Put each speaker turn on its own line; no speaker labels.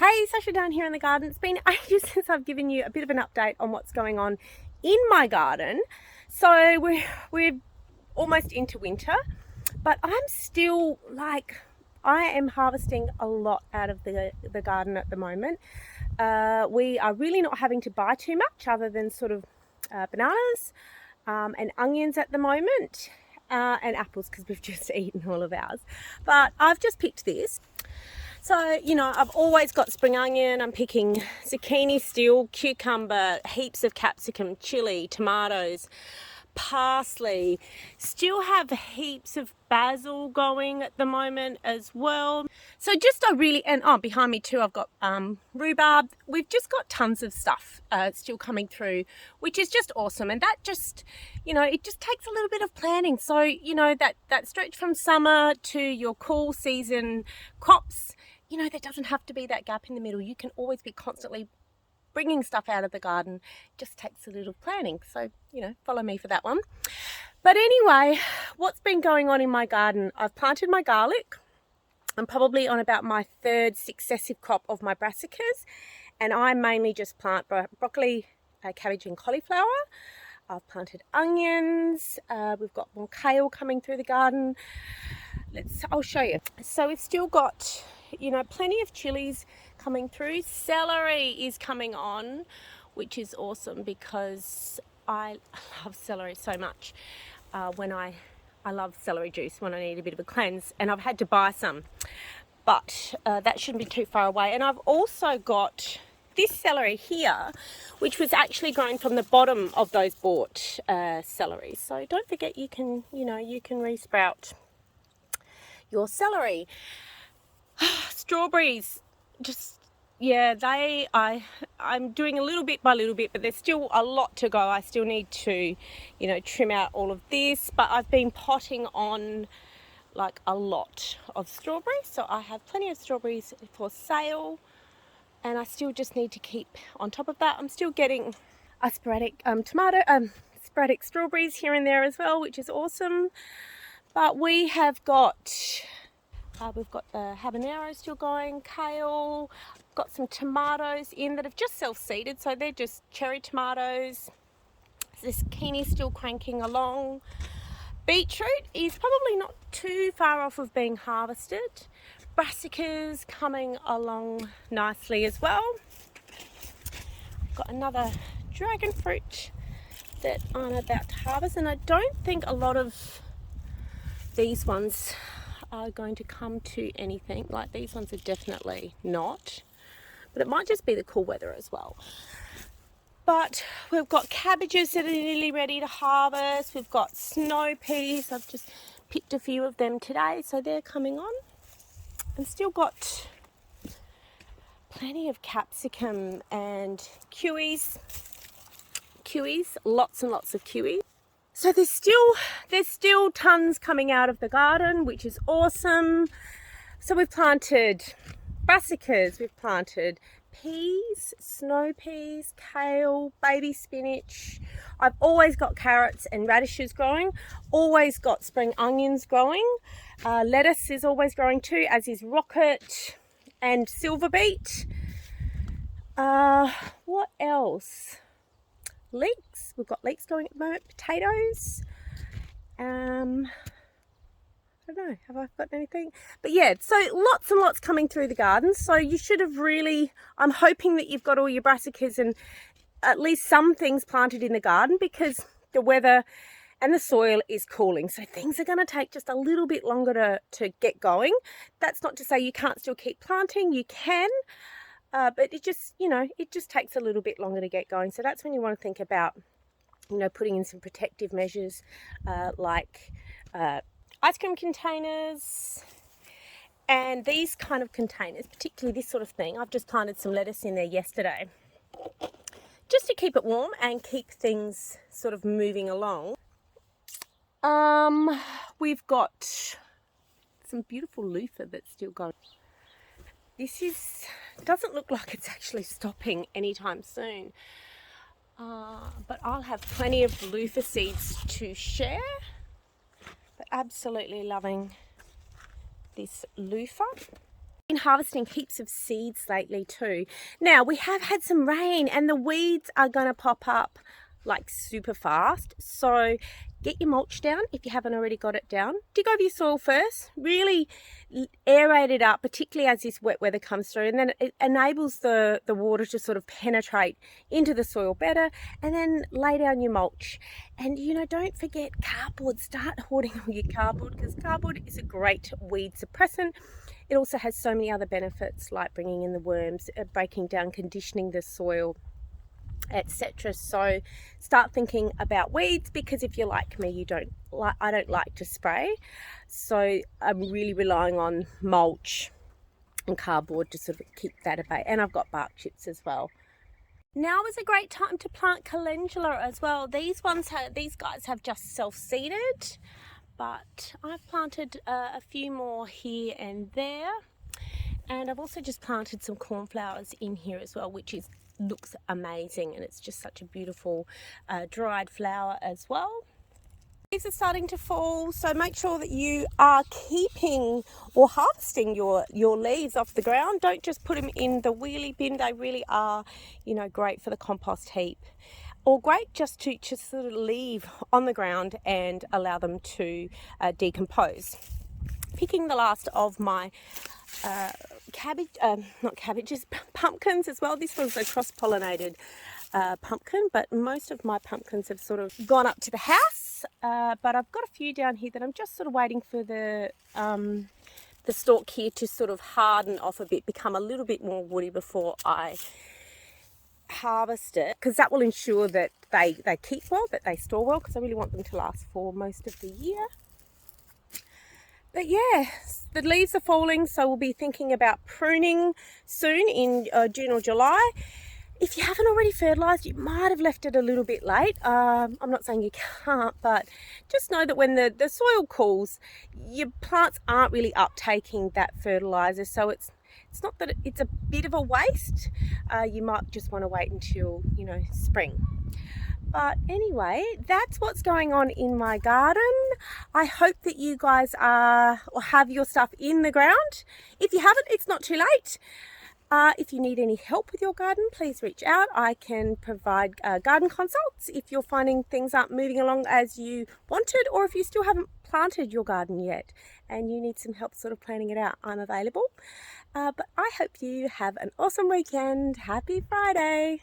Hey, Sasha down here in the garden. It's been ages since I've given you a bit of an update on what's going on in my garden. So we're almost into winter, but I'm still I am harvesting a lot out of the garden at the moment. We are really not having to buy too much other than sort of bananas and onions at the moment, and apples because we've just eaten all of ours. But I've just picked this. So, I've always got spring onion. I'm picking zucchini still, cucumber, heaps of capsicum, chili, tomatoes, parsley. Still have heaps of basil going at the moment as well. So behind me too, I've got rhubarb. We've just got tons of stuff still coming through, which is just awesome. And that just, it just takes a little bit of planning. So, that stretch from summer to your cool season crops, there doesn't have to be that gap in the middle. You can always be constantly bringing stuff out of the garden. It just takes a little planning. So, follow me for that one. But anyway, what's been going on in my garden? I've planted my garlic. I'm probably on about my third successive crop of my brassicas. And I mainly just plant broccoli, cabbage and cauliflower. I've planted onions. We've got more kale coming through the garden. I'll show you. So we've still got, plenty of chilies coming through. Celery is coming on, which is awesome because I love celery so much. I love celery juice when I need a bit of a cleanse, and I've had to buy some, but that shouldn't be too far away. And I've also got this celery here, which was actually grown from the bottom of those bought celery. So don't forget you can re-sprout your celery. Strawberries, I'm doing a little bit by little bit, but there's still a lot to go. I still need to, trim out all of this, but I've been potting on a lot of strawberries. So I have plenty of strawberries for sale, and I still just need to keep on top of that. I'm still getting sporadic strawberries here and there as well, which is awesome. But we have got we've got the habanero still going, kale, got some tomatoes in that have just self-seeded, so they're just cherry tomatoes. This zucchini still cranking along. Beetroot is probably not too far off of being harvested. Brassicas coming along nicely as well. Got another dragon fruit that I'm about to harvest, and I don't think a lot of these ones are going to come to anything. These ones are definitely not, but it might just be the cool weather as well. But we've got cabbages that are nearly ready to harvest. We've got snow peas. I've just picked a few of them today, so they're coming on. And still got plenty of capsicum and kiwis, lots and lots of kiwis. So there's still tons coming out of the garden, which is awesome. So we've planted brassicas, we've planted peas, snow peas, kale, baby spinach. I've always got carrots and radishes growing, always got spring onions growing. Lettuce is always growing too, as is rocket and silver beet. What else? Leeks. We've got leeks going at the moment. Potatoes. I don't know. Have I forgotten anything? But yeah, so lots and lots coming through the garden. So you should have I'm hoping that you've got all your brassicas and at least some things planted in the garden, because the weather and the soil is cooling. So things are going to take just a little bit longer to get going. That's not to say you can't still keep planting. You can. But it just takes a little bit longer to get going. So that's when you want to think about, putting in some protective measures like ice cream containers and these kind of containers, particularly this sort of thing. I've just planted some lettuce in there yesterday just to keep it warm and keep things sort of moving along. We've got some beautiful loofah that's still going. This doesn't look like it's actually stopping anytime soon, but I'll have plenty of loofah seeds to share. But absolutely loving this loofah. Been harvesting heaps of seeds lately too. Now we have had some rain and the weeds are going to pop up like super fast, so get your mulch down if you haven't already got it down. Dig over your soil first, really aerate it up, particularly as this wet weather comes through, and then it enables the water to sort of penetrate into the soil better. And then lay down your mulch, and you know, don't forget cardboard. Start hoarding all your cardboard, because cardboard is a great weed suppressant. It also has so many other benefits, like bringing in the worms, breaking down, conditioning the soil, etc. So start thinking about weeds, because if you're like me, I don't like to spray, so I'm really relying on mulch and cardboard to sort of keep that at bay. And I've got bark chips as well. Now is a great time to plant calendula as well. These guys have just self-seeded, but I've planted a few more here and there, and I've also just planted some cornflowers in here as well, which looks amazing, and it's just such a beautiful dried flower as well. Leaves are starting to fall, so make sure that you are keeping or harvesting your leaves off the ground. Don't just put them in the wheelie bin. They really are, you know, great for the compost heap, or great just to sort of leave on the ground and allow them to decompose. Picking the last of my pumpkins as well. This one's a cross-pollinated pumpkin, but most of my pumpkins have sort of gone up to the house, but I've got a few down here that I'm just sort of waiting for the stalk here to sort of harden off a bit, become a little bit more woody before I harvest it, because that will ensure that they keep well, that they store well, because I really want them to last for most of the year. But yeah, the leaves are falling, so we'll be thinking about pruning soon in June or July. If you haven't already fertilised, you might have left it a little bit late. I'm not saying you can't, but just know that when the soil cools, your plants aren't really uptaking that fertiliser, so it's not that it's a bit of a waste. You might just want to wait until, you know, spring. But anyway, that's what's going on in my garden. I hope that you guys have your stuff in the ground. If you haven't, it's not too late. If you need any help with your garden, please reach out. I can provide garden consults if you're finding things aren't moving along as you wanted, or if you still haven't planted your garden yet and you need some help sort of planning it out, I'm available. But I hope you have an awesome weekend. Happy Friday.